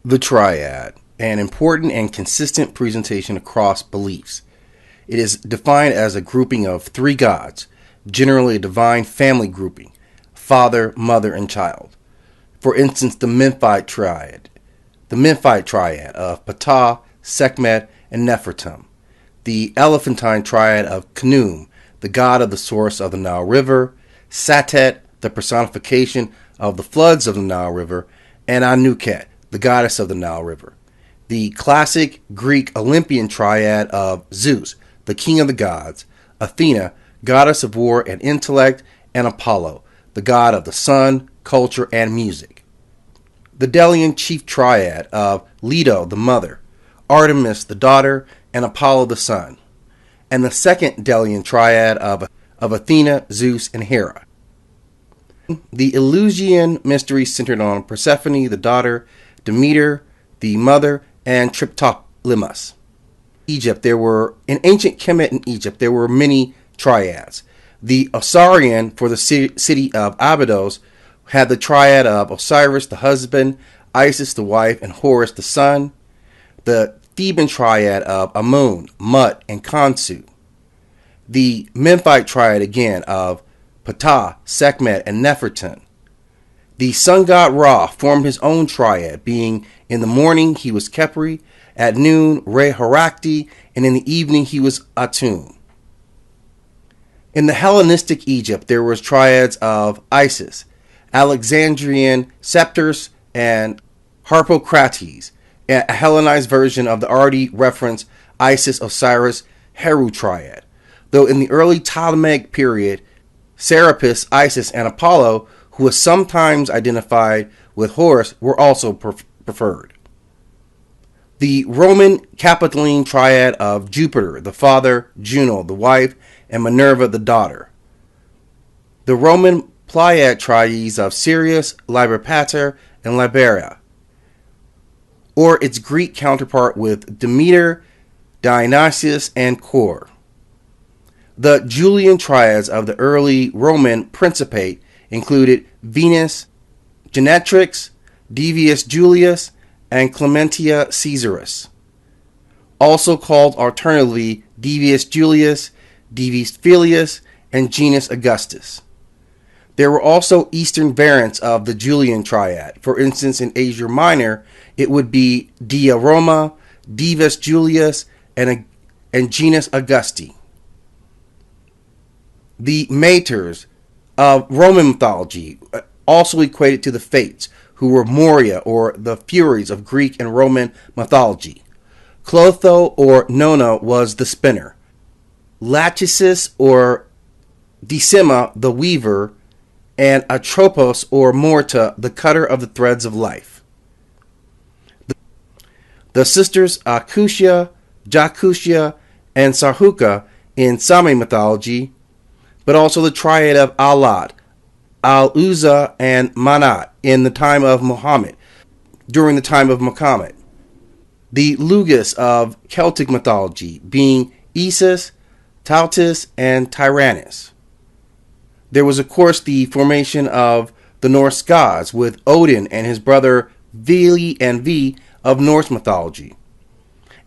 The Triad, an important and consistent presentation across beliefs. It is defined as a grouping of three gods, generally a divine family grouping, father, mother, and child. For instance, the Memphite Triad. The Memphite Triad of Ptah, Sekhmet, and Nefertem. The Elephantine Triad of Khnum, the god of the source of the Nile River, Satet, the personification of the floods of the Nile River, and Anuket, the goddess of the Nile River. The classic Greek Olympian triad of Zeus, the king of the gods, Athena, goddess of war and intellect, and Apollo, the god of the sun, culture, and music. The Delian chief triad of Leto, the mother, Artemis, the daughter, and Apollo, the son. And the second Delian triad of Athena, Zeus, and Hera. The Eleusinian mystery centered on Persephone, the daughter, Demeter, the mother, and Triptolemus. In ancient Kemet in Egypt, there were many triads. The Osirian, for the city of Abydos, had the triad of Osiris, the husband, Isis, the wife, and Horus, the son. The Theban triad of Amun, Mut, and Khonsu. The Memphite triad again of Ptah, Sekhmet, and Nefertem. The sun god Ra formed his own triad, being in the morning he was Khepri, at noon Re-Harakti, and in the evening he was Atum. In the Hellenistic Egypt there was triads of Isis, Alexandrian Septors, and Harpocrates, a Hellenized version of the already referenced Isis-Osiris-Heru triad, though in the early Ptolemaic period, Serapis, Isis, and Apollo, who was sometimes identified with Horus, were also preferred. The Roman Capitoline triad of Jupiter, the father, Juno, the wife, and Minerva, the daughter. The Roman Pleiad triads of Sirius, Liber Pater, and Libera, or its Greek counterpart with Demeter, Dionysius, and Kore. The Julian triads of the early Roman Principate included Venus, Genetrix, Divius Julius, and Clementia Caesaris, also called alternatively Divius Julius, Divis Filius, and Genus Augustus. There were also Eastern variants of the Julian triad. For instance, in Asia Minor, it would be Dia Roma, Divus Julius, and Genus Augusti. The Maters of Roman mythology also equated to the Fates, who were Moria, or the Furies of Greek and Roman mythology. Clotho, or Nona, was the spinner. Lachesis, or Decima, the weaver, and Atropos, or Morta, the cutter of the threads of life. The sisters Acutia, Jacutia, and Sarhuka in Sami mythology, but also the triad of Alad, Al-Uzza, and Manat in the time of Muhammad, during the time of Muhammad. The Lugus of Celtic mythology being Isis, Tautis, and Tyrannus. There was, of course, the formation of the Norse gods, with Odin and his brother Vili and V of Norse mythology.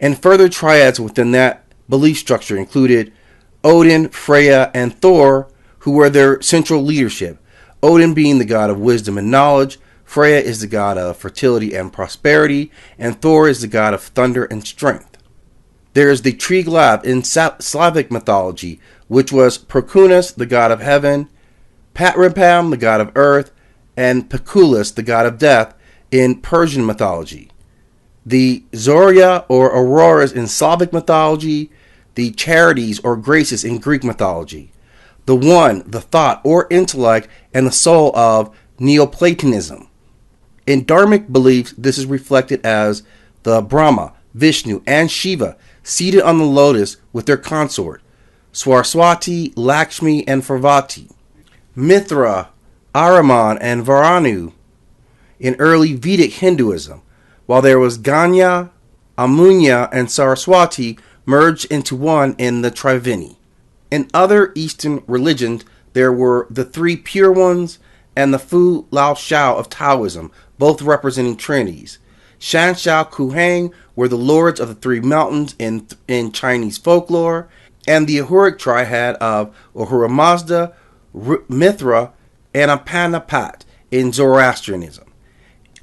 And further triads within that belief structure included Odin, Freya, and Thor, who were their central leadership. Odin being the god of wisdom and knowledge, Freya is the god of fertility and prosperity, and Thor is the god of thunder and strength. There is the Triglav in Slavic mythology, which was Procunus, the god of heaven, Patripam, the god of earth, and Peculus, the god of death, in Persian mythology. The Zoria, or Auroras, in Slavic mythology, the Charities, or Graces, in Greek mythology. The One, the thought, or intellect, and the soul of Neoplatonism. In Dharmic beliefs, this is reflected as the Brahma, Vishnu, and Shiva seated on the lotus with their consort, Swaraswati, Lakshmi, and Parvati. Mithra, Ahriman, and Varanu in early Vedic Hinduism, while there was Ganya, Amunya, and Saraswati merged into one in the Triveni. In other Eastern religions, there were the Three Pure Ones and the Fu Lao Shao of Taoism, both representing trinities. Shanshao Kuhang were the lords of the three mountains in Chinese folklore, and the Ahuric triad of Ahura Mazda, Mithra, and Apanapat in Zoroastrianism.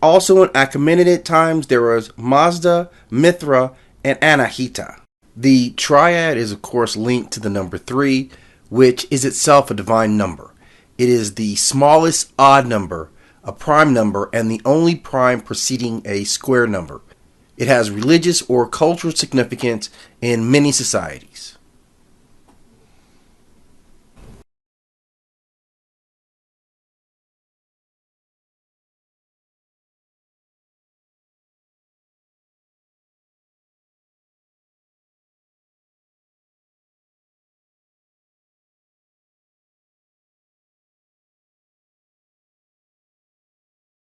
Also in Achaemenid times, there was Mazda, Mithra, and Anahita. The triad is, of course, linked to the number 3, which is itself a divine number. It is the smallest odd number, a prime number, and the only prime preceding a square number. It has religious or cultural significance in many societies.